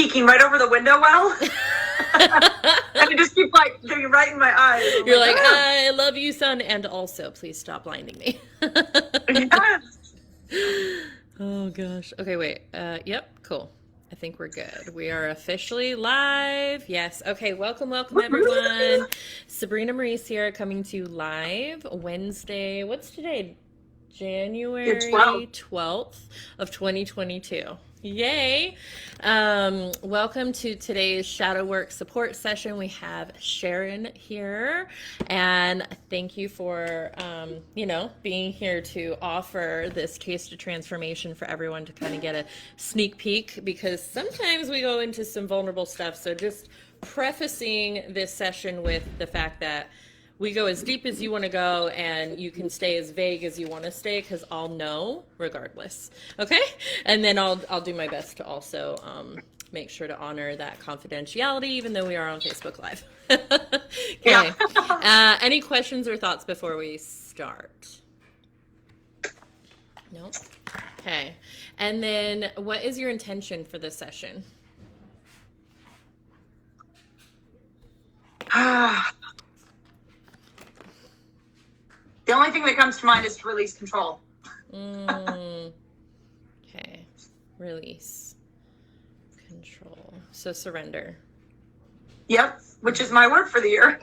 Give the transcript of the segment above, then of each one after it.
peeking right over the window well. And it just keeps like getting right in my eyes. You're like, I love you, son, and also please stop blinding me. Yes. Oh gosh. Okay, wait. Yep, cool. I think we're good. We are officially live. Yes. Okay, welcome everyone. Sabrina Maurice here, coming to you live Wednesday. What's today? January 12th of 2022. Yay. Welcome to today's shadow work support session. We have Sherin here, and thank you for being here to offer this taste of transformation for everyone to kind of get a sneak peek, because sometimes we go into some vulnerable stuff. So just prefacing this session with the fact that we go as deep as you want to go, and you can stay as vague as you want to stay, because I'll know regardless. Okay? And then I'll do my best to also make sure to honor that confidentiality, even though we are on Facebook Live. Okay. Yeah. Any questions or thoughts before we start? No? Okay. And then what is your intention for this session? The only thing that comes to mind is to release control. Okay. Release control. So surrender. Yep. Which is my word for the year.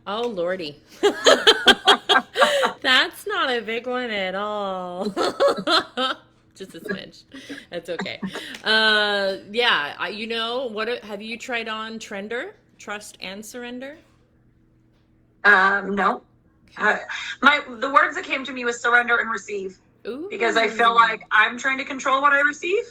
Oh, Lordy. That's not a big one at all. Just a smidge. That's okay. Yeah. What have you tried on Trender? Trust and surrender? No. The words that came to me was surrender and receive. Ooh. Because I feel like I'm trying to control what I receive,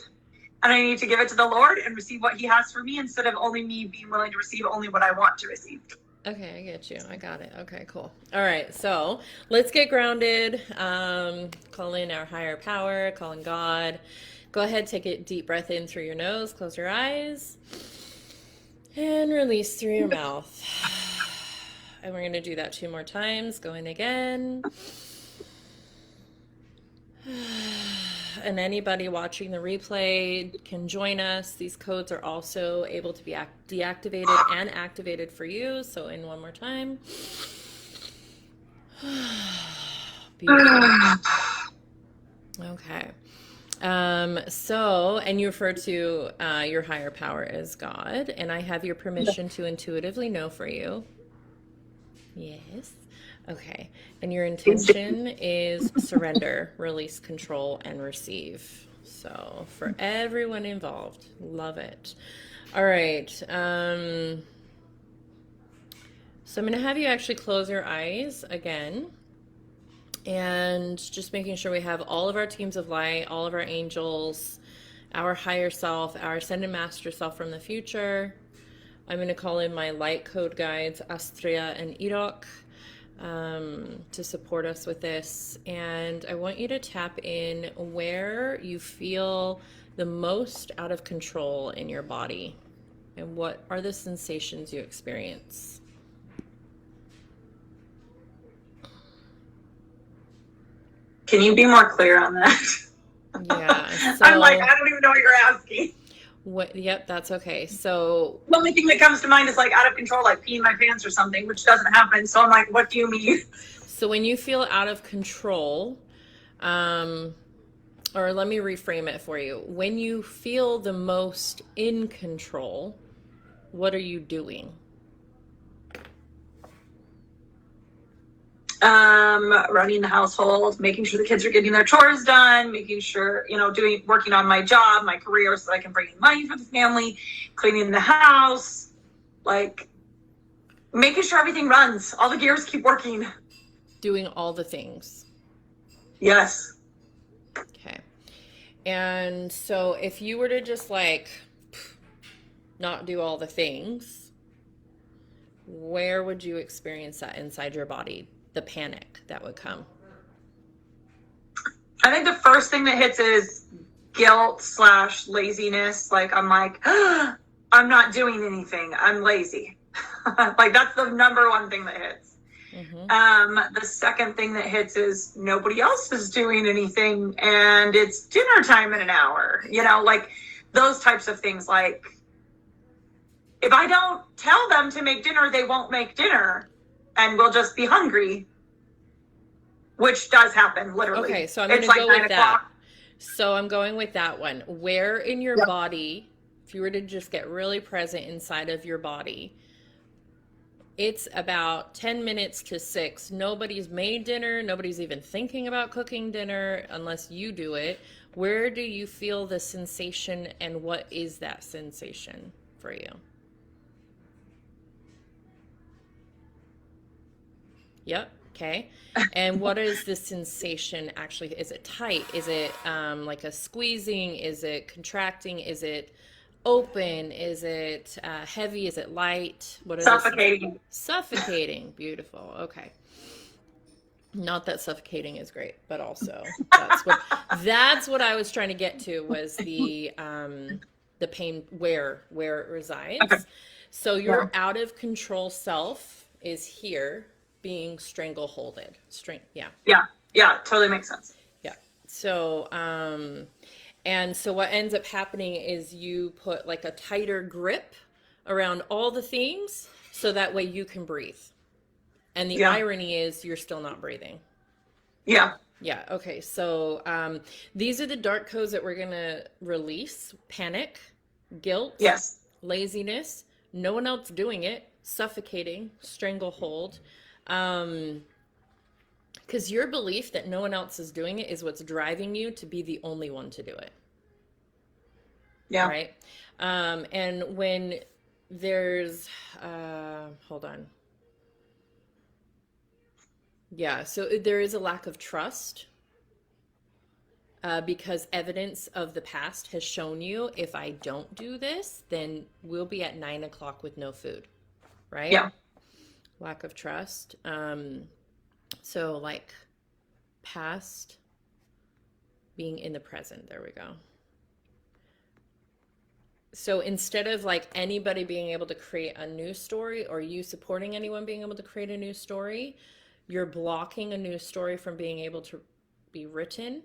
and I need to give it to the Lord and receive what he has for me, instead of only me being willing to receive only what I want to receive. Okay, I get you. I got it. Okay, cool. All right, so let's get grounded. Call in our higher power, call in God. Go ahead, take a deep breath in through your nose, close your eyes, and release through your mouth. And we're going to do that 2 more times. Go in again. And anybody watching the replay can join us. These codes are also able to be deactivated and activated for you. So in 1 more time. Beautiful. Okay. And you refer to your higher power as God, and I have your permission to intuitively know for you. Yes. Okay. And your intention is surrender, release, control, and receive. So for everyone involved, love it. All right. So I'm going to have you actually close your eyes again, and just making sure we have all of our teams of light, all of our angels, our higher self, our ascended master self from the future. I'm going to call in my light code guides, Astria and Irok, to support us with this. And I want you to tap in where you feel the most out of control in your body, and what are the sensations you experience. Can you be more clear on that? Yeah. So, I'm like, I don't even know what you're asking. Yep, that's okay. So the only thing that comes to mind is like out of control, like peeing my pants or something, which doesn't happen. So I'm like, what do you mean? So when you feel out of control, or let me reframe it for you. When you feel the most in control, what are you doing? Running the household, making sure the kids are getting their chores done, making sure, working on my job, my career, so that I can bring in money for the family, cleaning the house, like making sure everything runs. All the gears keep working. Doing all the things. Yes. Okay. And so if you were to just not do all the things, where would you experience that inside your body? The panic that would come? I think the first thing that hits is guilt/laziness. Like, I'm like, I'm not doing anything. I'm lazy. Like, that's the number one thing that hits. Mm-hmm. The second thing that hits is nobody else is doing anything, and it's dinner time in an hour. those types of things. Like, if I don't tell them to make dinner, they won't make dinner and we'll just be hungry, which does happen literally. Okay, so I'm going to go with that. So I'm going with that one. Where in your body, if you were to just get really present inside of your body, it's about 10 minutes to 6. Nobody's made dinner. Nobody's even thinking about cooking dinner unless you do it. Where do you feel the sensation, and what is that sensation for you? Yep. Okay. And what is the sensation actually? Is it tight? Is it like a squeezing? Is it contracting? Is it open? Is it heavy? Is it light? What is suffocating? Suffocating. Beautiful. Okay. Not that suffocating is great, but also that's what I was trying to get to, was the pain where it resides. Okay. So your out of control self is here, being strangleholded. Yeah, totally makes sense. Yeah. So and so what ends up happening is you put like a tighter grip around all the things so that way you can breathe. And the irony is you're still not breathing. Yeah. Okay. So these are the dark codes that we're going to release: panic, guilt, laziness, no one else doing it, suffocating, stranglehold. Because your belief that no one else is doing it is what's driving you to be the only one to do it. Yeah. Right. And when there's, hold on. Yeah. So there is a lack of trust, because evidence of the past has shown you, if I don't do this, then we'll be at 9 o'clock with no food. Right. Yeah. Lack of trust. So like past being in the present. There we go. So instead of like anybody being able to create a new story, or you supporting anyone being able to create a new story, you're blocking a new story from being able to be written,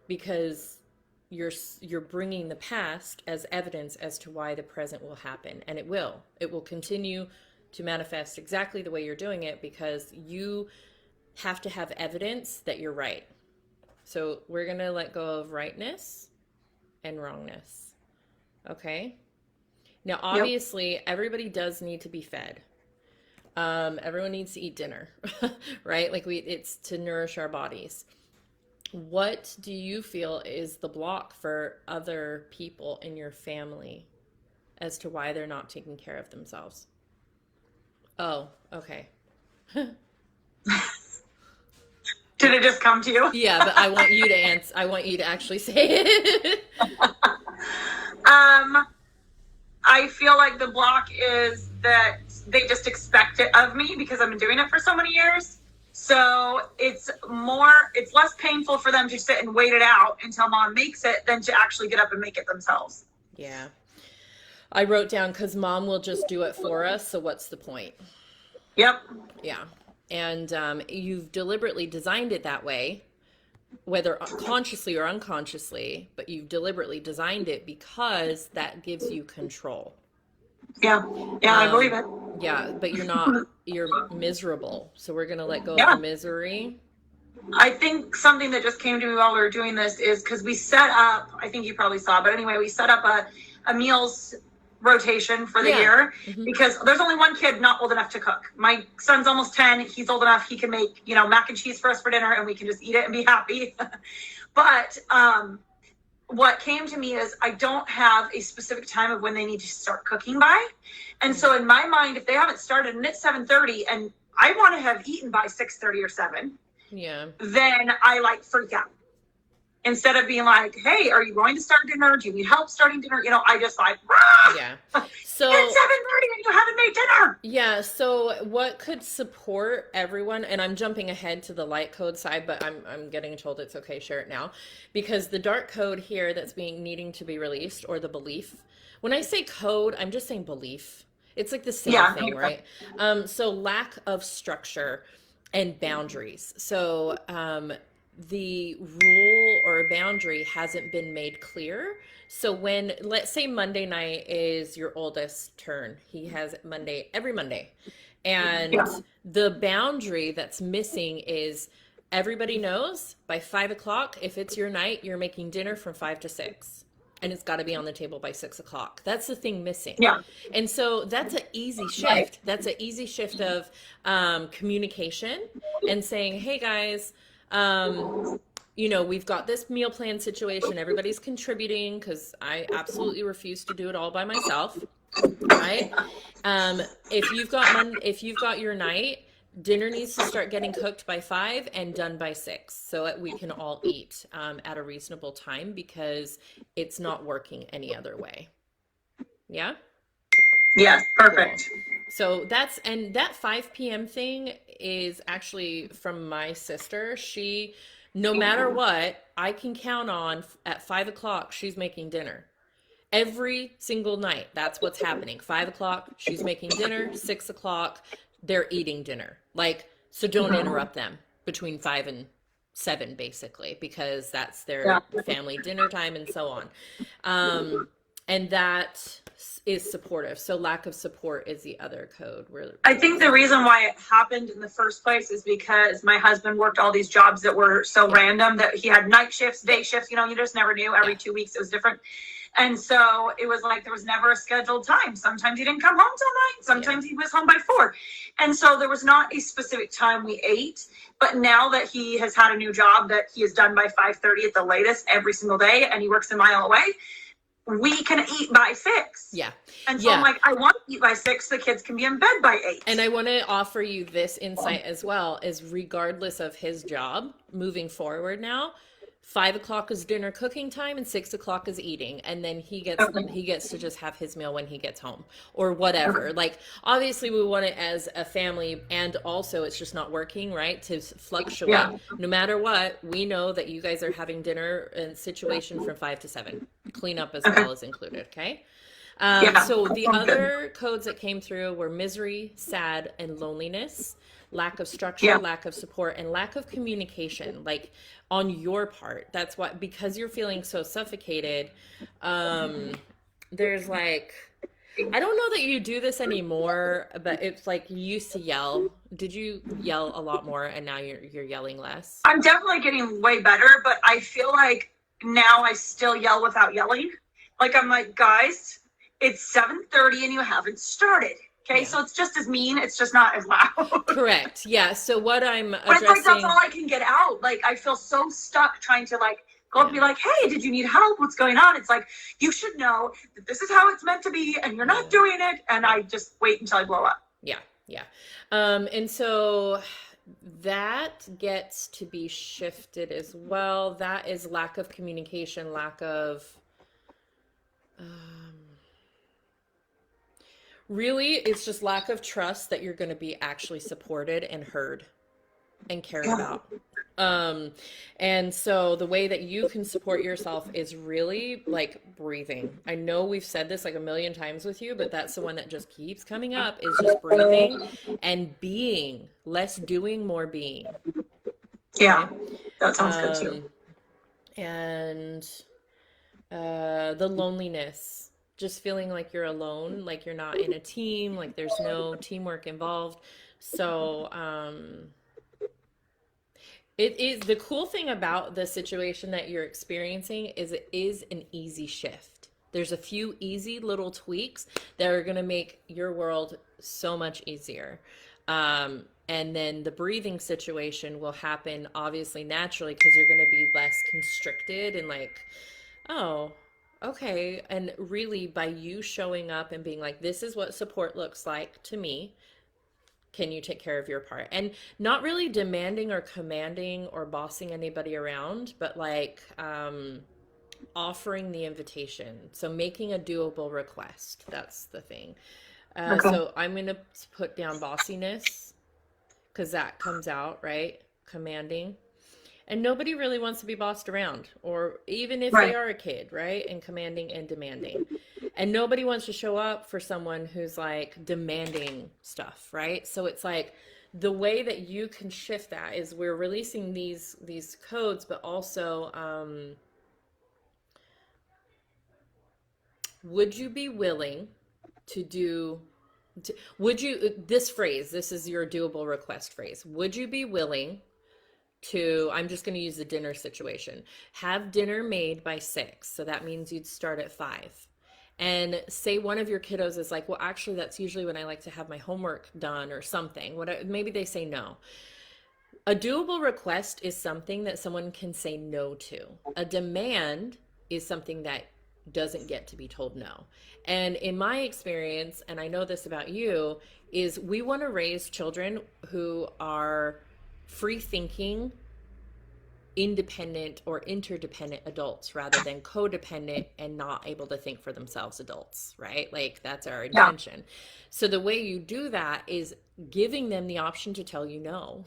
because you're bringing the past as evidence as to why the present will happen. And it will continue to manifest exactly the way you're doing it, because you have to have evidence that you're right. So we're going to let go of rightness and wrongness. Okay. Now, obviously, everybody does need to be fed. Everyone needs to eat dinner, right? Like it's to nourish our bodies. What do you feel is the block for other people in your family as to why they're not taking care of themselves? Oh, okay. Did it just come to you? Yeah, but I want you to answer. I want you to actually say it. I feel like the block is that they just expect it of me because I've been doing it for so many years. So it's less painful for them to sit and wait it out until mom makes it than to actually get up and make it themselves. Yeah. I wrote down, because mom will just do it for us, so what's the point? Yep. Yeah. And you've deliberately designed it that way, whether consciously or unconsciously, but you've deliberately designed it because that gives you control. Yeah, I believe it. Yeah, but you're miserable. So we're going to let go of the misery. I think something that just came to me while we were doing this is because we set up, I think you probably saw, but anyway, we set up a meals rotation for the year, because there's only one kid not old enough to cook. My son's almost 10. He's old enough. He can make, mac and cheese for us for dinner, and we can just eat it and be happy. But what came to me is I don't have a specific time of when they need to start cooking by. And so in my mind, if they haven't started and it's 7:30 and I want to have eaten by 6:30 or 7, then I freak out. Instead of being like, hey, are you going to start dinner? Do you need help starting dinner? I just yeah. So it's 7:30 and you haven't made dinner. Yeah. So what could support everyone? And I'm jumping ahead to the light code side, but I'm getting told it's okay. Share it now, because the dark code here that's needing to be released, or the belief. When I say code, I'm just saying belief. It's like the same thing, right? So lack of structure and boundaries. So the rule or your boundary hasn't been made clear. So when, let's say Monday night is your oldest turn, he has Monday every Monday. And Yeah. the boundary that's missing is everybody knows by 5 o'clock, if it's your night, you're making dinner from 5 to 6. And it's got to be on the table by 6 o'clock. That's the thing missing. Yeah. And so that's an easy Right. shift. That's an easy shift of communication and saying, hey guys, we've got this meal plan situation. Everybody's contributing because I absolutely refuse to do it all by myself. Right? If you've got your night, dinner needs to start getting cooked by 5 and done by 6 so that we can all eat at a reasonable time because it's not working any other way. Yeah? Yeah. Perfect. Cool. So that 5 p.m. thing is actually from my sister. She, no matter what, I can count on at 5 o'clock, she's making dinner. Every single night, that's what's happening. 5 o'clock, she's making dinner. 6 o'clock, they're eating dinner. Like, so don't interrupt them between 5 and 7, basically, because that's their family dinner time and so on. And that is supportive. So lack of support is the other code. I think the reason why it happened in the first place is because my husband worked all these jobs that were so random that he had night shifts, day shifts, you just never knew. Every 2 weeks it was different. And so it was like there was never a scheduled time. Sometimes he didn't come home till 9. Sometimes he was home by 4. And so there was not a specific time we ate. But now that he has had a new job that he has done by 5:30 at the latest every single day, and he works a mile away, we can eat by 6. Yeah. And so I'm like, I want to eat by 6. The kids can be in bed by 8. And I want to offer you this insight as well, is regardless of his job moving forward now, 5 o'clock is dinner cooking time and 6 o'clock is eating. And then he gets to just have his meal when he gets home or whatever. Like, obviously we want it as a family, and also it's just not working, right? To fluctuate. Yeah. No matter what, we know that you guys are having dinner in situation from 5 to 7. Cleanup as well is included. Okay. So the other codes that came through were misery, sad, and loneliness, lack of structure, lack of support, and lack of communication, like on your part. That's what, because you're feeling so suffocated, there's like, I don't know that you do this anymore, but it's like you used to yell. Did you yell a lot more and now you're yelling less? I'm definitely getting way better, but I feel like now I still yell without yelling. Like, I'm like, guys, it's 7:30 and you haven't started. Okay, so it's just as mean. It's just not as loud. Correct. Yeah. So what I'm addressing... But it's like that's all I can get out. Like, I feel so stuck trying to like go up and be like, hey, did you need help? What's going on? It's like, you should know that this is how it's meant to be and you're not doing it. And I just wait until I blow up. Yeah. Yeah. And so that gets to be shifted as well. That is lack of communication, lack of... really, it's just lack of trust that you're going to be actually supported and heard and cared about. And so the way that you can support yourself is really like breathing. I know we've said this like a million times with you, but that's the one that just keeps coming up, is just breathing and being. Less doing, more being. Yeah, that sounds good too. And the loneliness. Just feeling like you're alone, like you're not in a team, like there's no teamwork involved. So it is, the cool thing about the situation that you're experiencing is it is an easy shift. There's a few easy little tweaks that are going to make your world so much easier. And then the breathing situation will happen obviously naturally because you're going to be less constricted and like, oh, okay. And really, by you showing up and being like, this is what support looks like to me, can you take care of your part? And not really demanding or commanding or bossing anybody around, but like offering the invitation. So making a doable request. That's the thing. So I'm going to put down bossiness because that comes out, right? Commanding. And nobody really wants to be bossed around, or even if they are a kid, right? And commanding and demanding. And nobody wants to show up for someone who's like demanding stuff, right? So it's like the way that you can shift that is we're releasing these codes, but also would you be willing to do would you this phrase, this is your doable request phrase, would you be willing to, I'm just going to use the dinner situation, have dinner made by 6, so that means you'd start at 5, and say one of your kiddos is like, well, actually that's usually when I like to have my homework done or something, what, maybe they say no. A doable request is something that someone can say no to. A demand is something that doesn't get to be told no. And in my experience, and I know this about you, is we want to raise children who are free thinking, independent or interdependent adults rather than codependent and not able to think for themselves adults, right? Like that's our intention. Yeah. So the way you do that is giving them the option to tell you no.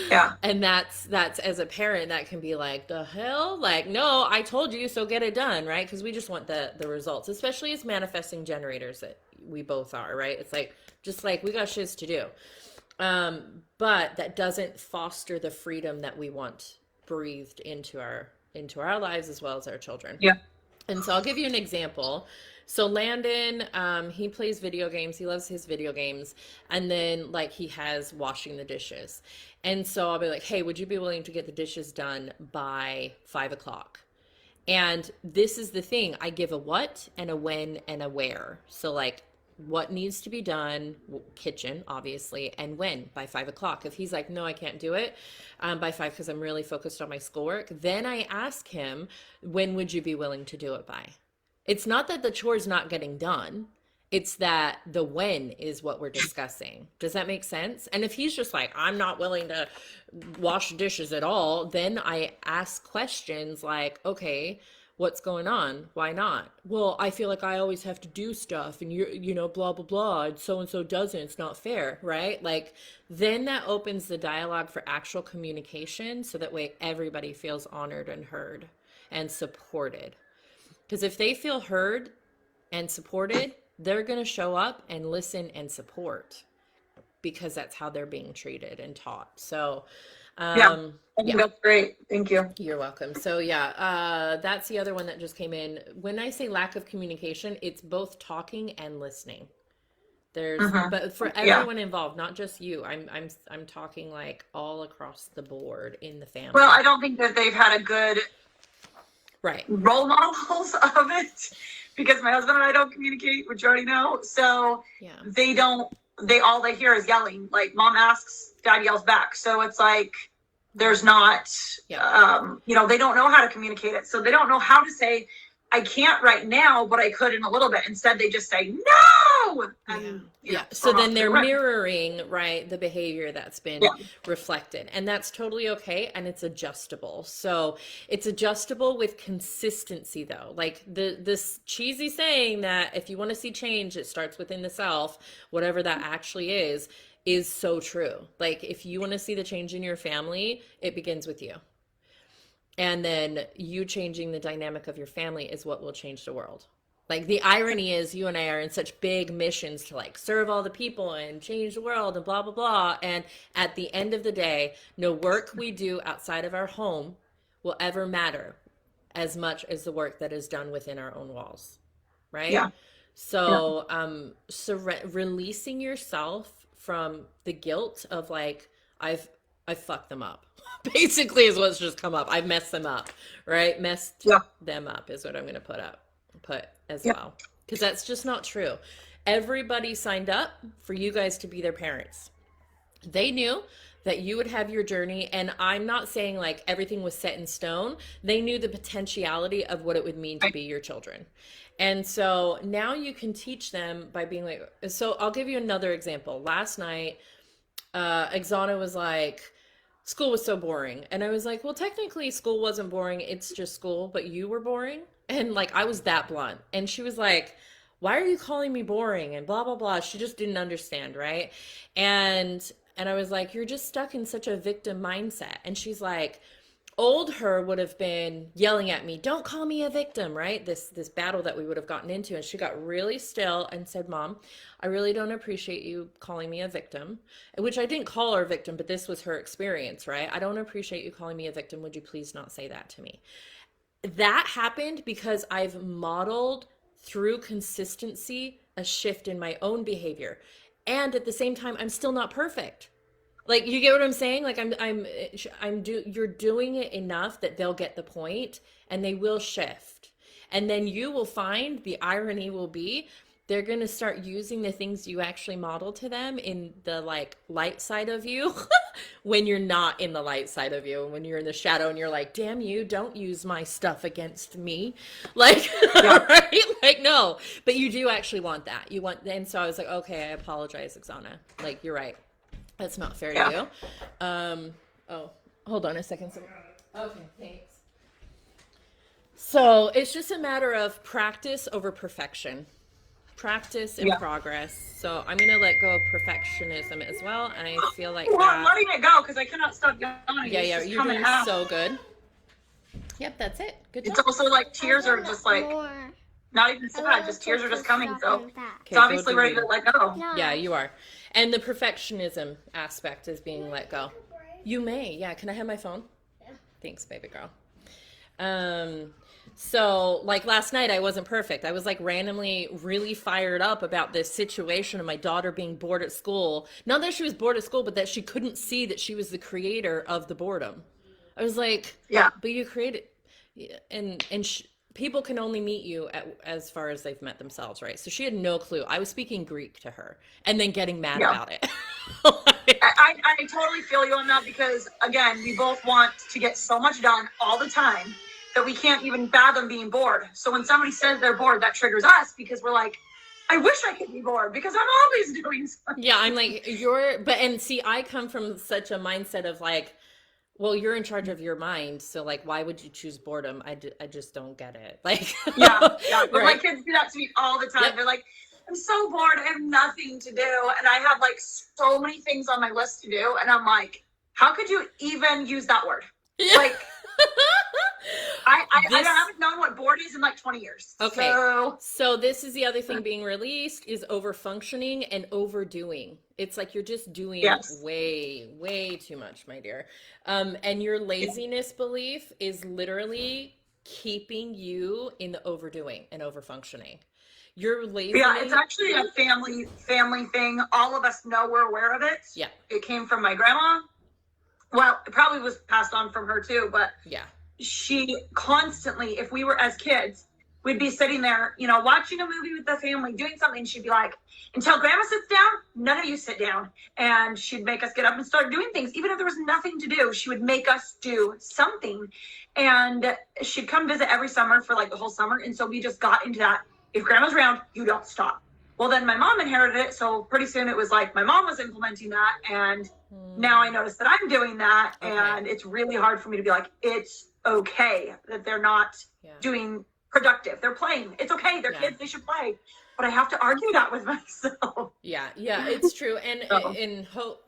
Yeah. And that's as a parent, that can be like, the hell? Like, no, I told you, so get it done, right? Because we just want the results, especially as manifesting generators that we both are, right? It's like, just like we got shiz to do. But that doesn't foster the freedom that we want breathed into our lives as well as our children. Yeah. And so I'll give you an example. So Landon, he plays video games. He loves his video games. And then like he has washing the dishes. And so I'll be like, hey, would you be willing to get the dishes done by 5 o'clock? And this is the thing. I give a what and a when and a where. So like what needs to be done, kitchen, obviously, and when, by 5 o'clock. If he's like, no, I can't do it by 5 because I'm really focused on my schoolwork, then I ask him, when would you be willing to do it by? It's not that the chore's not getting done. It's that the when is what we're discussing. Does that make sense? And if he's just like, I'm not willing to wash dishes at all, then I ask questions like, okay, what's going on? Why not? Well, I feel like I always have to do stuff and you know, blah, blah, blah. And so doesn't. It's not fair, right? Like, then that opens the dialogue for actual communication. So that way everybody feels honored and heard and supported. Because if they feel heard and supported, they're going to show up and listen and support because that's how they're being treated and taught. So, yeah, that's great. Thank you. You're welcome. So yeah, that's the other one that just came in. When I say lack of communication, it's both talking and listening. There's, but for everyone involved, not just you. I'm talking like all across the board in the family. Well, I don't think that they've had a good role models of it because my husband and I don't communicate, which you already know. So all they hear is yelling. Like mom asks, dad yells back. So it's like, there's not, they don't know how to communicate it. So they don't know how to say, I can't right now, but I could in a little bit. Instead, they just say, no. And, so then they're mirroring, the behavior that's been reflected. And that's totally okay. And it's adjustable. So it's adjustable with consistency, though. Like this cheesy saying that if you want to see change, it starts within the self, whatever that actually is so true. Like if you want to see the change in your family, it begins with you. And then you changing the dynamic of your family is what will change the world. Like the irony is you and I are in such big missions to like serve all the people and change the world and blah, blah, blah. And at the end of the day, no work we do outside of our home will ever matter as much as the work that is done within our own walls. Right? Yeah. So, releasing yourself from the guilt of like, I've fucked them up. Basically is what's just come up. I've messed them up, right? Messed them up is what I'm going to put as well. Because that's just not true. Everybody signed up for you guys to be their parents. They knew that you would have your journey. And I'm not saying like everything was set in stone. They knew the potentiality of what it would mean to be your children. And so now you can teach them by being like, so I'll give you another example. Last night, Exana was like, school was so boring. And I was like, well, technically school wasn't boring. It's just school, but you were boring. And like, I was that blunt. And she was like, why are you calling me boring? And blah, blah, blah. She just didn't understand. Right. And I was like, you're just stuck in such a victim mindset. And she's like, Old her would have been yelling at me, "Don't call me a victim," right? This battle that we would have gotten into. And she got really still and said, "Mom, I really don't appreciate you calling me a victim." Which I didn't call her a victim, but this was her experience, right? "I don't appreciate you calling me a victim. Would you please not say that to me?" That happened because I've modeled through consistency a shift in my own behavior. And at the same time, I'm still not perfect. Like, you get what I'm saying? Like, you're doing it enough that they'll get the point and they will shift. And then you will find the irony will be they're going to start using the things you actually model to them in the like light side of you when you're not in the light side of you, when you're in the shadow and you're like, "Damn you, don't use my stuff against me." Like, Yeah. right? Like, no, but you do actually want that. You want, and so I was like, okay, I apologize, Xana. Like, you're right. That's not fair Yeah. to you. Oh, hold on a second. Okay, thanks. So it's just a matter of practice over perfection. Practice and Yeah. progress. So I'm gonna let go of perfectionism as well, and I feel like Well, I'm that. letting it go because I cannot stop yawning. Yeah, It's yeah, just you're coming doing out. so good. Yep, that's it. Good It's job. also like tears are just like not even sad, just tears are just coming. So it's obviously ready to let go. Yeah, you are. And the perfectionism aspect is being let go. You may. Yeah, can I have my phone? Thanks, baby girl. So like last night I wasn't perfect. I was like randomly really fired up about this situation of my daughter being bored at school. Not that she was bored at school, but that she couldn't see that she was the creator of the boredom. I was like, Yeah. but you created, and people can only meet you as far as they've met themselves, right? So she had no clue. I was speaking Greek to her and then getting mad Yeah. about it. Like, I totally feel you on that because again, we both want to get so much done all the time that we can't even fathom being bored. So when somebody says they're bored, that triggers us because we're like, I wish I could be bored because I'm always doing something. yeah, I'm like, and see, I come from such a mindset of like, well, you're in charge of your mind, so like, why would you choose boredom? I just don't get it. Like, Yeah. But my right? kids do that to me all the time. Yep. They're like, I'm so bored. I have nothing to do. And I have like so many things on my list to do. And I'm like, how could you even use that word? Yeah. Like, I This- haven't known what bored is in like 20 years. Okay. So So this is the other thing being released is over functioning and overdoing. It's like you're just doing Yes. way too much, my dear. And your laziness belief is literally keeping you in the overdoing and over functioning. Your laziness. yeah, it's actually a family thing. All of us know, we're aware of it. Yeah. It came from my grandma. Well, it probably was passed on from her too, but Yeah. she constantly, if we were as kids, we'd be sitting there, you know, watching a movie with the family, doing something. She'd be like, until grandma sits down, none of you sit down. And she'd make us get up and start doing things. Even if there was nothing to do, she would make us do something. And she'd come visit every summer for like the whole summer. And so we just got into that. If grandma's around, you don't stop. Well, then my mom inherited it. So pretty soon it was like my mom was implementing that. And now I notice that I'm doing that. Okay. And it's really hard for me to be like, it's okay that they're not Yeah. doing productive. They're playing. It's okay. They're Yeah. kids. They should play. But I have to argue that with myself. Yeah, it's true. And So.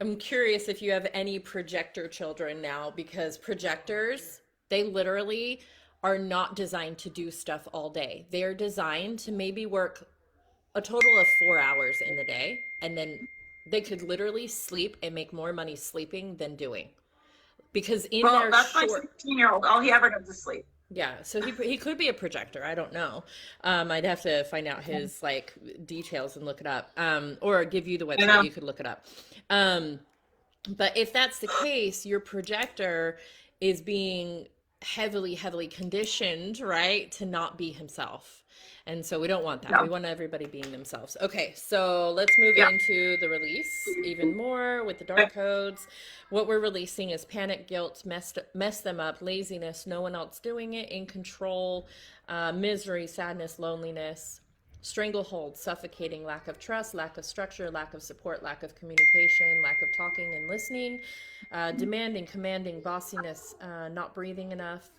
I'm curious if you have any projector children now, because projectors, they literally are not designed to do stuff all day. They are designed to maybe work a total of 4 hours in the day, and then they could literally sleep and make more money sleeping than doing. Because in Well, their that's my short 16-year-old. All he ever does is sleep. Yeah, so he could be a projector. I don't know. I'd have to find out his like details and look it up. Or give you the know. website. You could look it up. But if that's the case, your projector is being heavily conditioned, right, to not be himself. And so we don't want that. No. We want everybody being themselves. Okay, so let's move Yeah. into the release even more with the dark codes. What we're releasing is panic, guilt, mess them up, laziness, no one else doing it, in control, misery, sadness, loneliness, stranglehold, suffocating, lack of trust, lack of structure, lack of support, lack of communication, lack of talking and listening, demanding, commanding, bossiness, not breathing enough,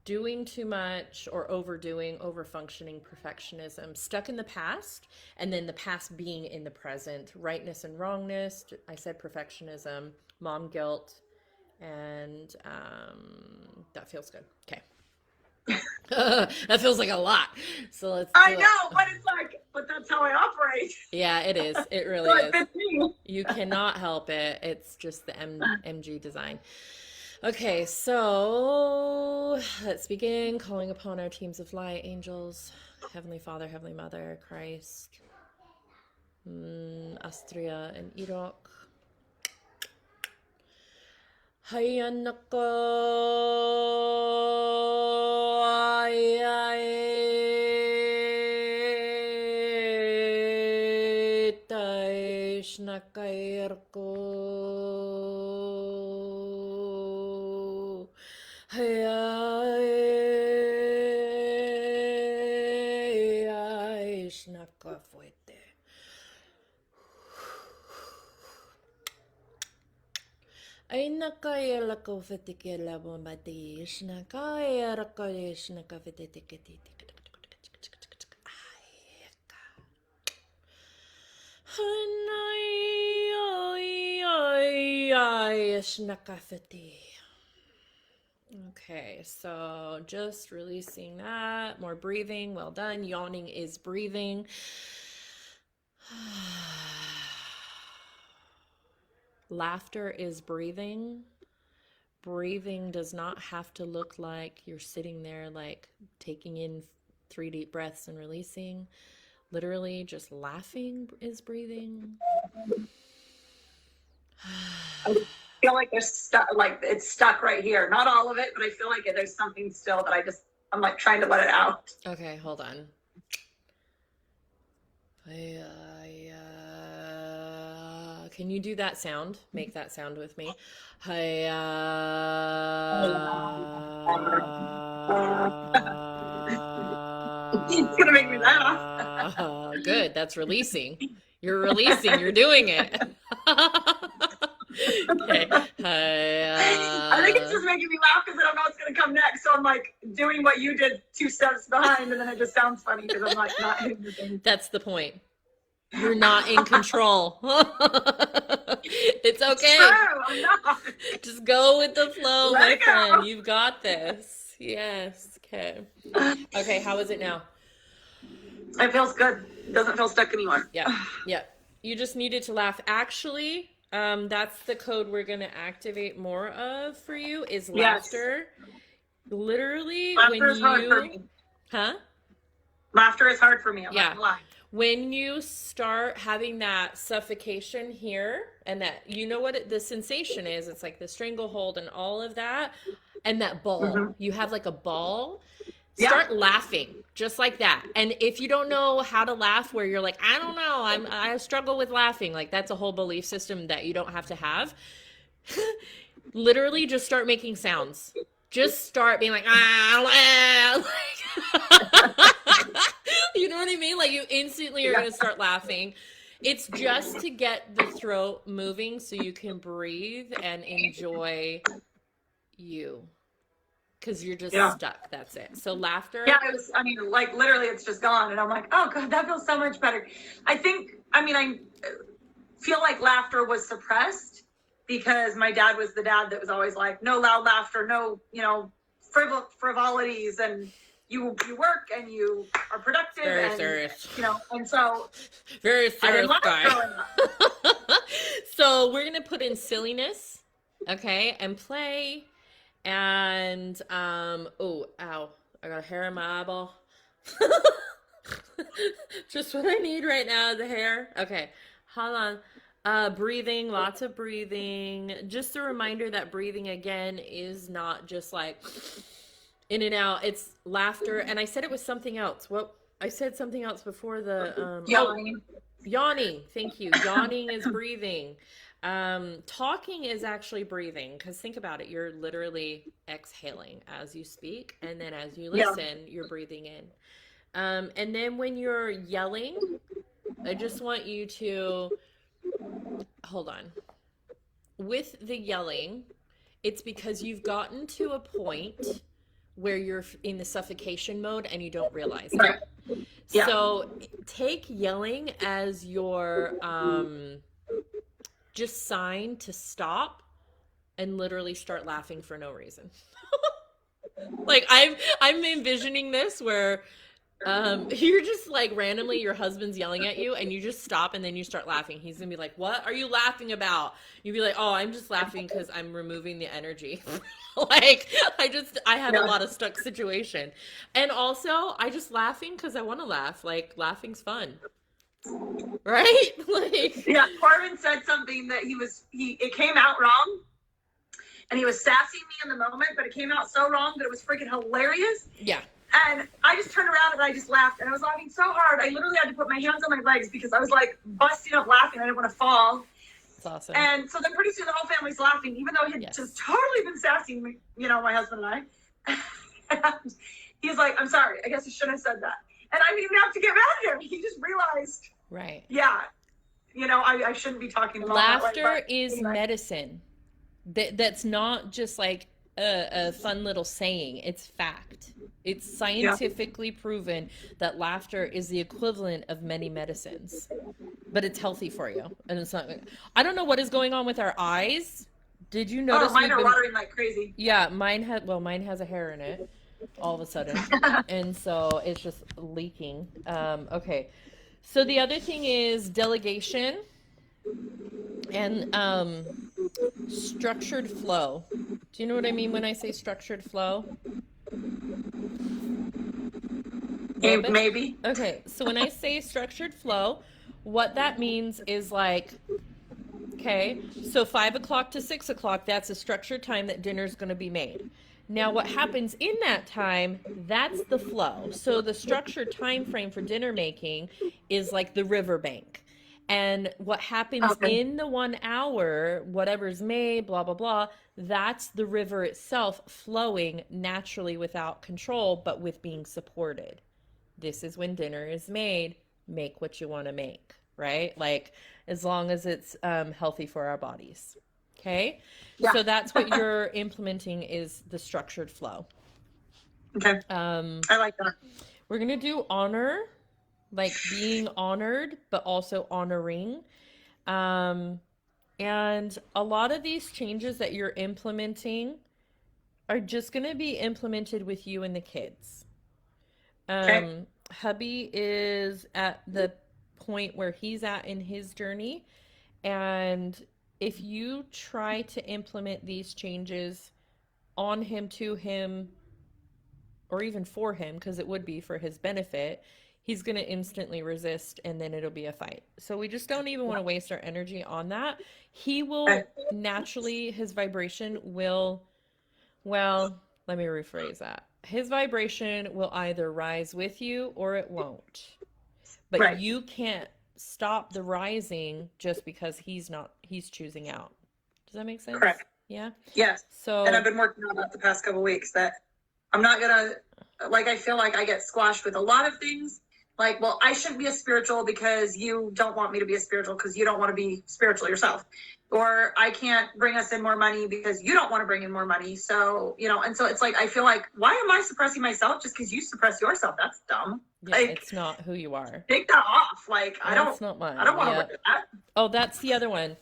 doing too much or overdoing, overfunctioning, perfectionism, stuck in the past, and then the past being in the present, rightness and wrongness. I said perfectionism, mom guilt, And that feels good. Okay. That feels like a lot. So let's do I it. know, but it's like, but that's how I operate. Yeah, it is. It really So it is. fits me. You cannot help it. It's just the MG design. Okay, so let's begin calling upon our teams of light, angels, Heavenly Father, Heavenly Mother, Christ, Astria, and Irok. Hayanako Taish Nakairko Hayaish Nakafuete. Ay nakaya la ko fetike la bombadi shnakaya rakaya shnaka fetike. Okay, so just releasing that. More breathing. Well done. Yawning is breathing. Laughter is breathing. Breathing does not have to look like you're sitting there, like taking in 3 deep breaths and releasing. Literally, just laughing is breathing. I feel like there's stuck, like it's stuck right here. Not all of it, but I feel like there's something still that I'm like trying to let it out. Okay, hold on. Can you do that sound? Make that sound with me. It's gonna make me laugh. Good, that's releasing. You're releasing, you're doing it. Okay. I think it's just making me laugh because I don't know what's gonna come next. So I'm like doing what you did 2 steps behind, and then it just sounds funny because I'm like not hitting the thing. That's the point. You're not in control. It's okay. True, I'm not. Just go with the flow, Let my it go. friend. You've got this. Yes. Okay. Okay, how is it now? It feels good. It doesn't feel stuck anymore. Yeah. Yeah. You just needed to laugh. Actually, that's the code we're going to activate more of for you is laughter. Yes. Literally, Laughter when is hard for me. Huh? Laughter is hard for me. I'm not gonna lie. When you start having that suffocation here and that, you know what the sensation is, it's like the stranglehold and all of that, and that ball, you have like a ball, start laughing just like that. And if you don't know how to laugh, where you're like, I don't know, I struggle with laughing, like that's a whole belief system that you don't have to have. Literally just start making sounds. Just start being like, you know what I mean? Like you instantly are going to start laughing. It's just to get the throat moving so you can breathe and enjoy you. Because you're just stuck. That's it. So laughter. Yeah, like literally it's just gone. And I'm like, oh God, that feels so much better. I feel like laughter was suppressed because my dad was the dad that was always like, no loud laughter, no, frivolities, and you work and you are productive. Very and, serious. And so very serious guy. So we're going to put in silliness, okay, and play. And, oh, ow, I got a hair in my eyeball. Just what I need right now is a hair. Okay, hold on. Breathing, lots of breathing. Just a reminder that breathing, again, is not just like in and out. It's laughter. And I said it was something else. I said something else before the... yawning. Yawning. Thank you. Yawning is breathing. Talking is actually breathing, because think about it. You're literally exhaling as you speak. And then as you listen, you're breathing in. And then when you're yelling, I just want you to... Hold on. With the yelling, it's because you've gotten to a point where you're in the suffocation mode and you don't realize it. Right. Yeah. So take yelling as your just sign to stop and literally start laughing for no reason. Like I'm envisioning this where you're just like randomly your husband's yelling at you and you just stop and then you start laughing. He's gonna be like, "What are you laughing about?" You'd be like, "Oh, I'm just laughing because I'm removing the energy." Like I had a Yeah. lot of stuck situation. And also I just laughing because I want to laugh. Like laughing's fun. Right? Like Yeah. Corbin said something that it came out wrong, and he was sassing me in the moment, but it came out so wrong that it was freaking hilarious. yeah. And I just turned around and I just laughed, and I was laughing so hard. I literally had to put my hands on my legs because I was like busting up laughing. I didn't want to fall. It's awesome. And so then pretty soon the whole family's laughing, even though he had Yes. just totally been sassing me, my husband and I. And he's like, "I'm sorry. I guess I shouldn't have said that." And I didn't even have to get mad at him. He just realized, Right. yeah, I shouldn't be talking about Laughter that way, is anyway. medicine. That's not just like a fun little saying. It's fact. It's scientifically proven that laughter is the equivalent of many medicines, but it's healthy for you. And it's not. I don't know what is going on with our eyes. Did you notice? Oh, mine are watering like crazy. Yeah, mine has a hair in it all of a sudden, and so it's just leaking. Okay, so the other thing is delegation and structured flow. Do you know what I mean when I say structured flow? Maybe. Okay, so when I say structured flow, what that means is like, okay, so 5 o'clock to 6 o'clock, that's a structured time that dinner's going to be made. Now, what happens in that time, that's the flow. So the structured time frame for dinner making is like the riverbank. And what happens in the 1 hour, whatever's made, blah, blah, blah, that's the river itself flowing naturally without control, but with being supported. This is when dinner is made. Make what you want to make, right? Like, as long as it's healthy for our bodies. Okay? Yeah. So that's what you're implementing is the structured flow. Okay. I like that. We're going to do honor, like being honored, but also honoring. And a lot of these changes that you're implementing are just going to be implemented with you and the kids. Okay. Hubby is at the point where he's at in his journey. And if you try to implement these changes on him, to him, or even for him, because it would be for his benefit, he's going to instantly resist and then it'll be a fight. So we just don't even want to waste our energy on that. He will naturally, his vibration will, well, let me rephrase that. His vibration will either rise with you or it won't. But you can't stop the rising just because he's choosing out. Does that make sense? Correct. Yeah. Yes. So, and I've been working on that the past couple of weeks, that I'm not gonna, like, I feel like I get squashed with a lot of things. Like, well, I shouldn't be a spiritual because you don't want me to be a spiritual because you don't want to be spiritual yourself. Or I can't bring us in more money because you don't want to bring in more money. So, and so it's like, I feel like, why am I suppressing myself just because you suppress yourself? That's dumb. yeah, Like, it's not who you are. take that off. Like, That's not mine. I don't want to work with that. Oh, that's the other one.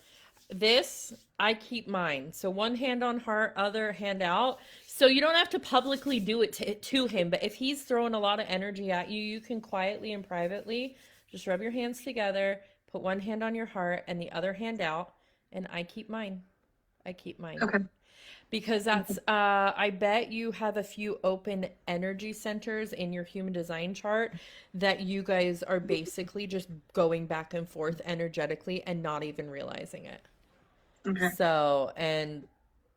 This, I keep mine. So one hand on heart, other hand out. So you don't have to publicly do it to him, but if he's throwing a lot of energy at you, you can quietly and privately just rub your hands together, put one hand on your heart and the other hand out, and I keep mine. I keep mine. Okay. Because that's, I bet you have a few open energy centers in your human design chart that you guys are basically just going back and forth energetically and not even realizing it. Okay. So, and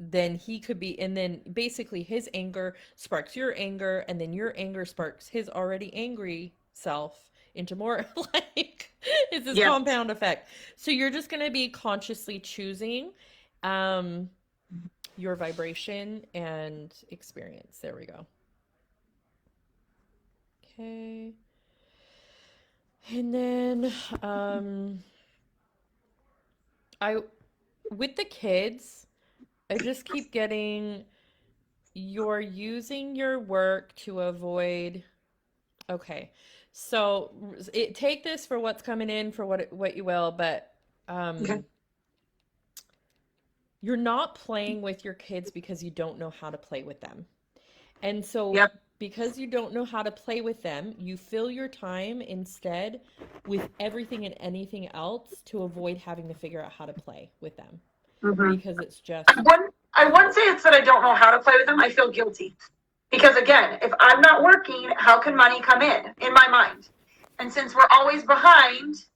then he could be, and then basically his anger sparks your anger, and then your anger sparks his already angry self into more like it's this compound effect. So you're just going to be consciously choosing your vibration and experience. There we go. Okay. And then with the kids, I just keep getting, you're using your work to avoid. Okay. So take this for what's coming in, for what you will, but you're not playing with your kids because you don't know how to play with them. And so Yep. because you don't know how to play with them, you fill your time instead with everything and anything else to avoid having to figure out how to play with them. Mm-hmm. Because it's just I wouldn't say it's that I don't know how to play with them. I feel guilty. Because again, if I'm not working, how can money come in my mind? And since we're always behind,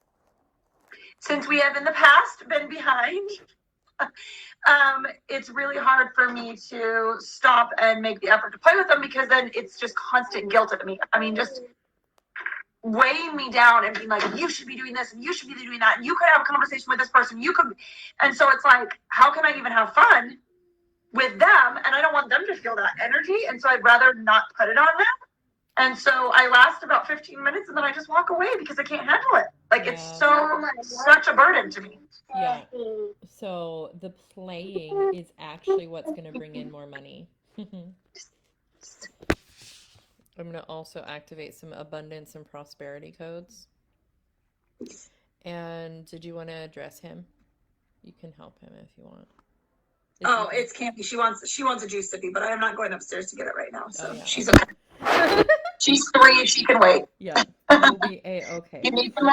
since we have in the past been behind, it's really hard for me to stop and make the effort to play with them, because then it's just constant guilt at me. I mean, just weighing me down and being like, you should be doing this and you should be doing that, and you could have a conversation with this person, you could. And so it's like, how can I even have fun with them? And I don't want them to feel that energy, and so I'd rather not put it on them. And so I last about 15 minutes and then I just walk away because I can't handle it. Like, it's such a burden to me. Yeah. So the playing is actually what's going to bring in more money. I'm going to also activate some abundance and prosperity codes. And did you want to address him? You can help him if you want. It's Campy. She wants a juice sippy, but I am not going upstairs to get it right now. So she's okay. She's 3. She can wait. Yeah, it'll be okay. You need some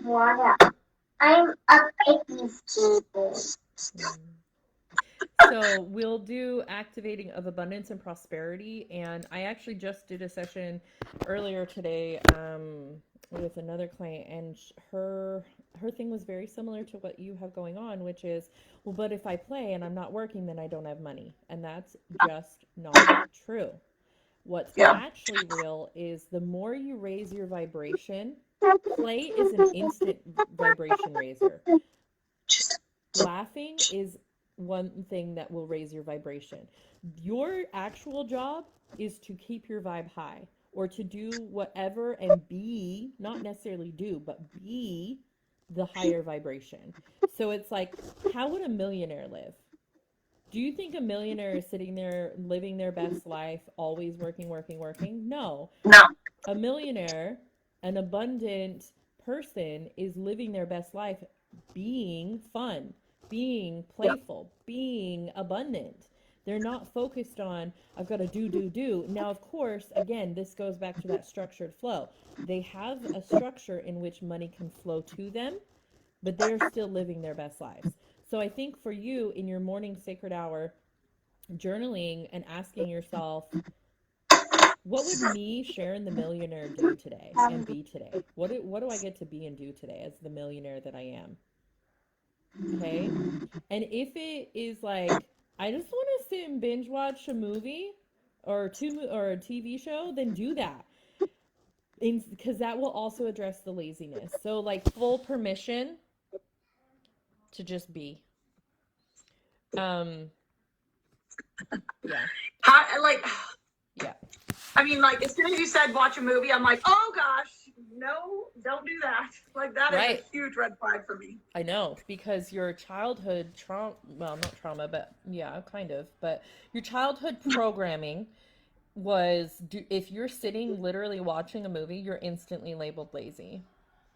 water. I'm a baby's kid. So we'll do activating of abundance and prosperity, and I actually just did a session earlier today with another client, and her thing was very similar to what you have going on, which is, well, but if I play and I'm not working, then I don't have money, and that's just not true. What's actually real is the more you raise your vibration, play is an instant vibration raiser. Laughing is one thing that will raise your vibration. Your actual job is to keep your vibe high, or to do whatever and be, not necessarily do, but be the higher vibration. So it's like, how would a millionaire live? Do you think a millionaire is sitting there living their best life, always working? No. A millionaire, an abundant person, is living their best life being fun, being playful, being abundant. They're not focused on, I've got to do. Now, of course, again, this goes back to that structured flow. They have a structure in which money can flow to them, but they're still living their best lives. So I think for you, in your morning sacred hour, journaling and asking yourself, what would me, Sherin the millionaire, do today and be today? What do I get to be and do today as the millionaire that I am? Okay? And if it is like, I just want to sit and binge watch a movie or a TV show, then do that. Because that will also address the laziness. So like full permission to just be. Yeah. Yeah. I mean, like, as soon as you said watch a movie, I'm like, oh gosh, no, don't do that. Like, that is a huge red flag for me. I know, because your childhood trauma, well, not trauma, but yeah, kind of, but your childhood programming was, if you're sitting literally watching a movie, you're instantly labeled lazy.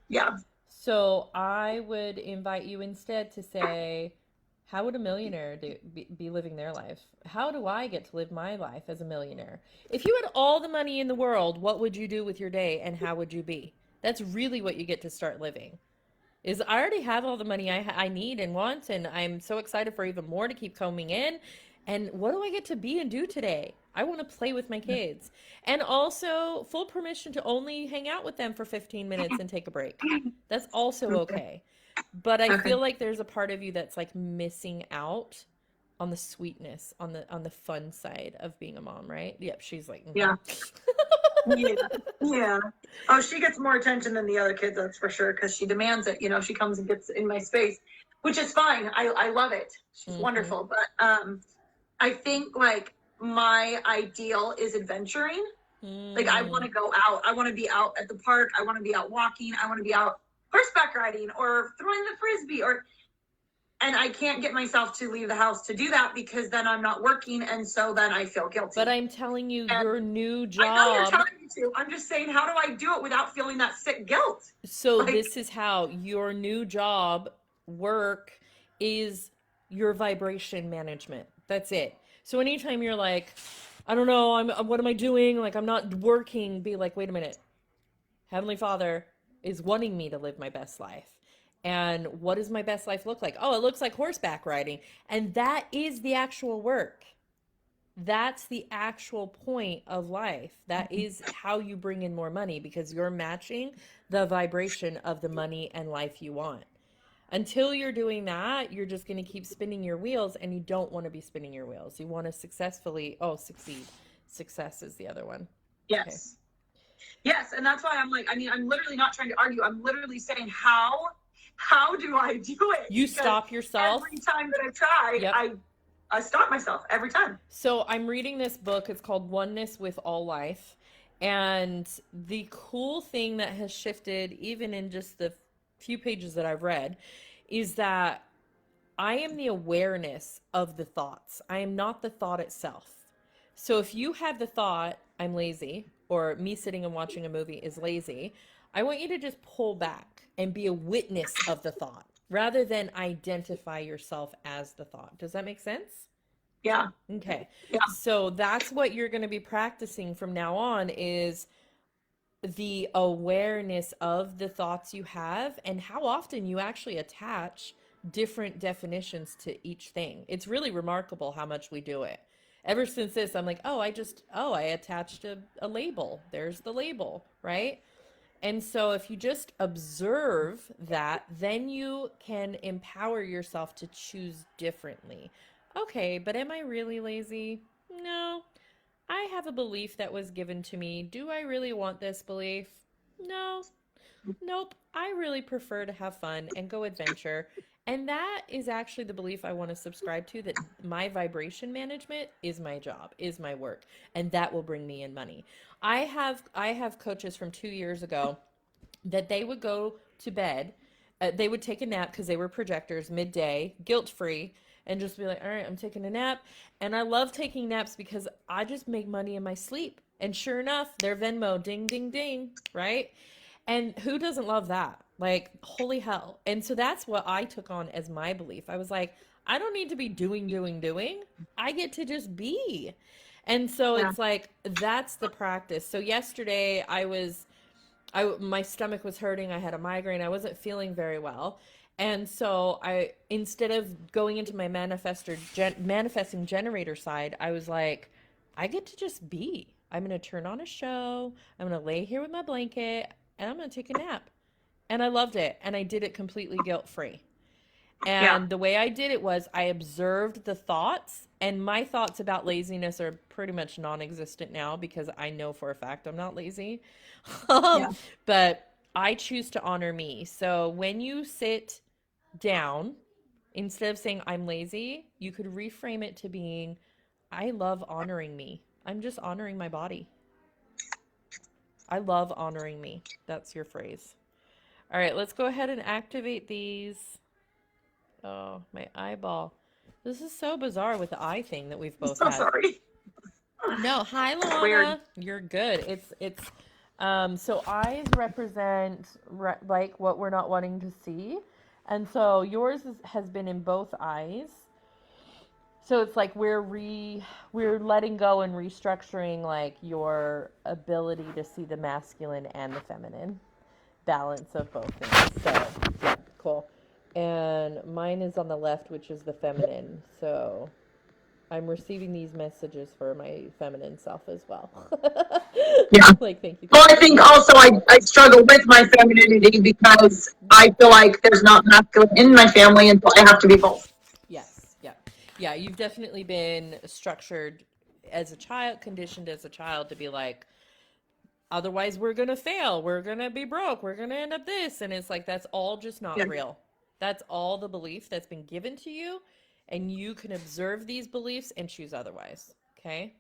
Yeah. So I would invite you instead to say, how would a millionaire be living their life? How do I get to live my life as a millionaire? If you had all the money in the world, what would you do with your day and how would you be? That's really what you get to start living. Is I already have all the money I need and want, and I'm so excited for even more to keep coming in. And what do I get to be and do today? I want to play with my kids. And also full permission to only hang out with them for 15 minutes and take a break. That's also okay. But I feel like there's a part of you that's like missing out on the sweetness, on the fun side of being a mom, right? Yep, she's like, yeah. Oh, she gets more attention than the other kids, that's for sure, because she demands it. You know, she comes and gets in my space, which is fine. I love it. She's wonderful. But I think like my ideal is adventuring. Like, I want to go out. I want to be out at the park. I want to be out walking. I want to be out horseback riding or throwing the frisbee, and I can't get myself to leave the house to do that because then I'm not working, and so then I feel guilty. But I'm telling you, your new job. I know you're telling me to. I'm just saying, how do I do it without feeling that sick guilt? So this is how your new job, work, is your vibration management. That's it. So anytime you're like, I don't know, what am I doing? Like, I'm not working, be like, wait a minute. Heavenly Father is wanting me to live my best life. And what does my best life look like? Oh, it looks like horseback riding. And that is the actual work. That's the actual point of life. That is how you bring in more money, because you're matching the vibration of the money and life you want. Until you're doing that, you're just going to keep spinning your wheels, and you don't want to be spinning your wheels. You want to succeed. Success is the other one. Yes. Okay. Yes, and that's why I'm like, I mean, I'm literally not trying to argue. I'm literally saying, how do I do it? You Because stop yourself. every time that I try, Yep. I stop myself every time. So I'm reading this book. It's called Oneness with All Life. And the cool thing that has shifted, even in just the few pages that I've read, is that I am the awareness of the thoughts. I am not the thought itself. So if you have the thought, I'm lazy, or me sitting and watching a movie is lazy, I want you to just pull back and be a witness of the thought rather than identify yourself as the thought. Does that make sense? Yeah. Okay. Yeah. So that's what you're going to be practicing from now on, is the awareness of the thoughts you have and how often you actually attach different definitions to each thing. It's really remarkable how much we do it. Ever since this, I'm like, I attached a label. There's the label, right? And so if you just observe that, then you can empower yourself to choose differently. Okay, but am I really lazy? No. I have a belief that was given to me. Do I really want this belief? No. Nope. I really prefer to have fun and go adventure. And that is actually the belief I want to subscribe to, that my vibration management is my job, is my work, and that will bring me in money. I have coaches from 2 years ago that they would go to bed, they would take a nap because they were projectors midday, guilt-free, and just be like, all right, I'm taking a nap. And I love taking naps because I just make money in my sleep. And sure enough, their Venmo, ding, ding, ding, right? And who doesn't love that? Like, holy hell. And so that's what I took on as my belief. I was like, I don't need to be doing. I get to just be. And so Yeah. it's like, that's the practice. So yesterday my stomach was hurting. I had a migraine. I wasn't feeling very well. And so instead of going into my manifesting generator side, I was like, I get to just be. I'm going to turn on a show. I'm going to lay here with my blanket, and I'm going to take a nap. And I loved it. And I did it completely guilt-free. And the way I did it was I observed the thoughts, and my thoughts about laziness are pretty much non-existent now because I know for a fact I'm not lazy. But I choose to honor me. So when you sit down, instead of saying I'm lazy, you could reframe it to being, I love honoring me. I'm just honoring my body. I love honoring me. That's your phrase. All right, let's go ahead and activate these. Oh, my eyeball. This is so bizarre with the eye thing that we've both So had. sorry. No, hi, Luana. Weird. You're good. So eyes represent like what we're not wanting to see. And so yours has been in both eyes. So it's like we're letting go and restructuring like your ability to see the masculine and the feminine balance of both things. So, yeah, cool. And mine is on the left, which is the feminine. So I'm receiving these messages for my feminine self as well. Yeah. Like, thank you. Well, I think also I struggle with my femininity because I feel like there's not masculine in my family, and so I have to be both. Yes. Yeah. Yeah. You've definitely been structured as a child, conditioned as a child to be like, otherwise we're going to fail. We're going to be broke. We're going to end up this. And it's like, that's all just not real. That's all the belief that's been given to you. And you can observe these beliefs and choose otherwise. Okay.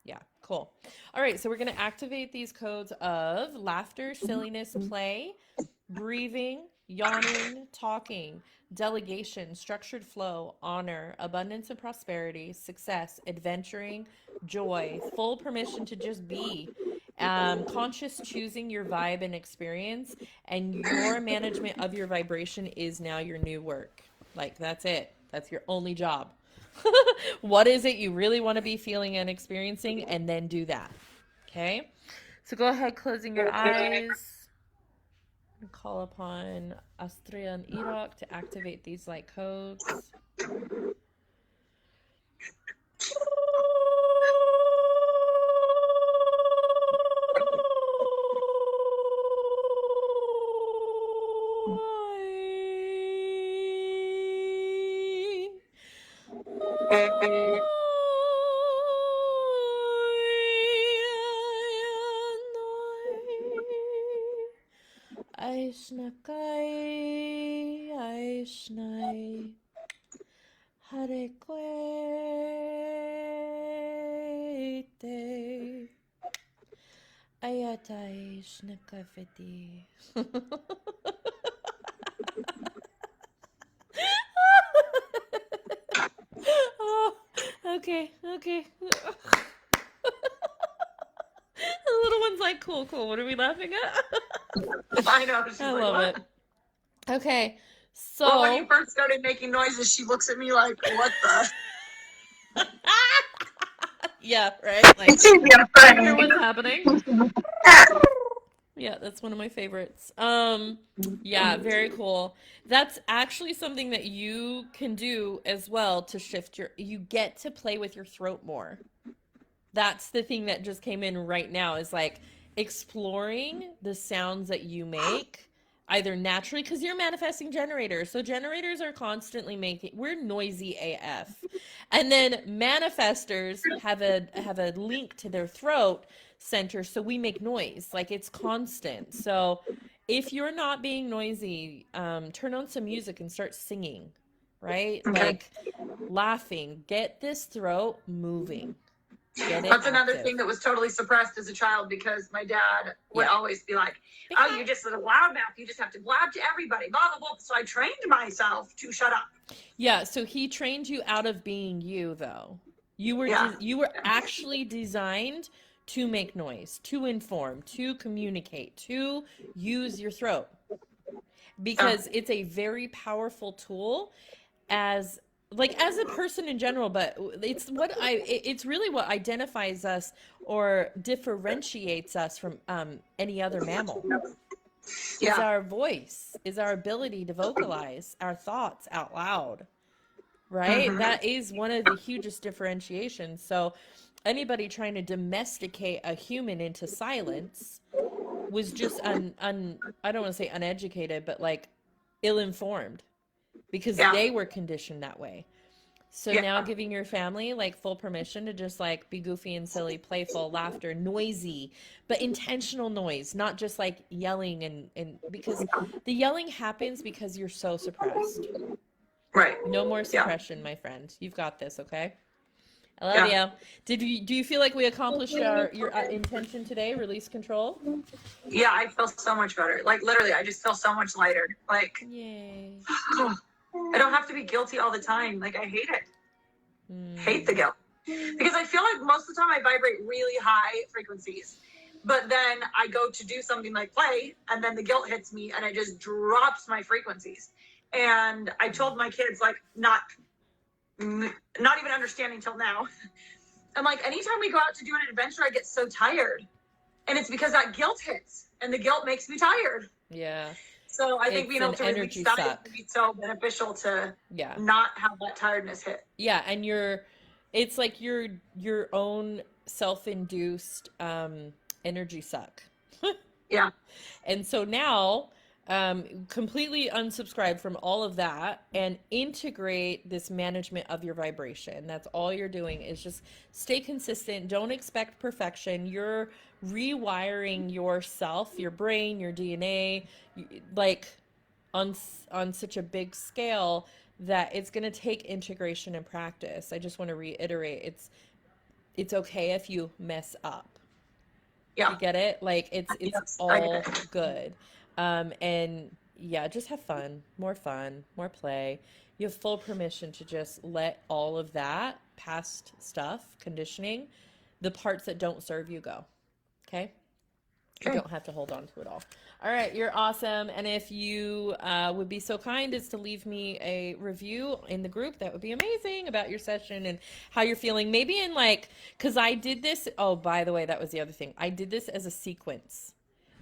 Yeah, cool. All right, so we're going to activate these codes of laughter, silliness, play, breathing, yawning, talking, delegation, structured flow, honor, abundance and prosperity, success, adventuring, joy, full permission to just be, conscious choosing your vibe and experience, and your management of your vibration is now your new work. Like, that's it. That's your only job. What is it you really want to be feeling and experiencing? And then do that. Okay? So go ahead, closing your eyes. And call upon Astria and Iraq to activate these light codes. Aishnakai, Aishnai, Harekwete, Ayatai Shnakafeti. Oh, okay. The little one's like, cool. What are we laughing at? I know. She's I like, love what? it. Okay, so Well, when you first started making noises, she looks at me like, what the? yeah, right. Like, I hear what's happening. Yeah, that's one of my favorites. Yeah, very cool. That's actually something that you can do as well to shift you get to play with your throat more. That's the thing that just came in right now is like exploring the sounds that you make either naturally because you're manifesting generators. So generators are constantly making we're noisy AF. And then manifestors have a link to their throat center so we make noise. Like it's constant. So if you're not being noisy, turn on some music and start singing, right? Okay. Like laughing. Get this throat moving. Get it That's another active. thing that was totally suppressed as a child because my dad would Yeah. always be like, oh, you're just a loudmouth. You just have to blab to everybody, blah, blah, blah. So I trained myself to shut up. Yeah, so he trained you out of being you though. You were Yeah. you were actually designed to make noise, to inform, to communicate, to use your throat. Because it's a very powerful tool as as a person in general, but it's really what identifies us or differentiates us from any other mammal. Is Yeah. our voice, is our ability to vocalize our thoughts out loud, right? Mhm. That is one of the hugest differentiations. So anybody trying to domesticate a human into silence was just I don't want to say uneducated, but like ill-informed because Yeah. they were conditioned that way. So Yeah. now giving your family like full permission to just like be goofy and silly, playful, laughter, noisy, but intentional noise, not just like yelling and because the yelling happens because you're so suppressed. Right. No more Yeah. suppression, my friend. You've got this, okay? I love you. Do you feel like we accomplished your intention today? Release control? Yeah, I feel so much better. Like literally, I just feel so much lighter. Like Yay. I don't have to be guilty all the time. Like I hate it. Hate the guilt. Because I feel like most of the time I vibrate really high frequencies. But then I go to do something like play, and then the guilt hits me and it just drops my frequencies. And I told my kids, like, not even understanding till now. I'm like, anytime we go out to do an adventure, I get so tired. And it's because that guilt hits, and the guilt makes me tired. Yeah. So I think It's being able an to release energy that suck. would be so beneficial to Yeah. not have that tiredness hit. Yeah, and it's like your own self-induced energy suck. Yeah. And so now completely unsubscribe from all of that and integrate this management of your vibration. That's all you're doing is just stay consistent. Don't expect perfection. You're rewiring yourself, your brain, your DNA, like on such a big scale that it's going to take integration and practice. I just want to reiterate, it's okay if you mess up. Yeah. You get it? Like it's Yes, all good. And yeah, just have fun, more play. You have full permission to just let all of that past stuff, conditioning, the parts that don't serve you go. Okay? You Okay. don't have to hold on to it all. All right, you're awesome. And if you would be so kind as to leave me a review in the group, that would be amazing, about your session and how you're feeling. Maybe in like, because I did this. Oh, by the way, that was the other thing. I did this as a sequence.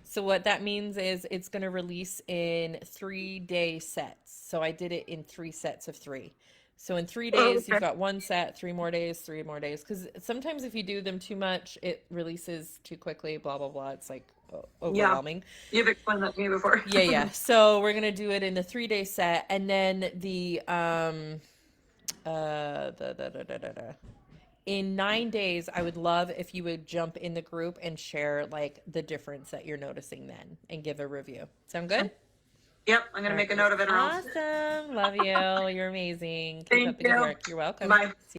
So what that means is it's going to release in 3-day sets. So I did it in 3 sets of 3. So in 3 days, Okay. you've got 1 set, 3 more days, 3 more days. Because sometimes if you do them too much, it releases too quickly, blah, blah, blah. It's like Yeah. overwhelming. You've explained that to me before. Yeah, yeah. So we're going to do it in the 3-day set. And then in 9 days, I would love if you would jump in the group and share like the difference that you're noticing then and give a review. Sound good? Yep, I'm gonna make a note of it. Awesome. Love you. You're amazing. Keep Thank up the good you. work. You're welcome. Bye. See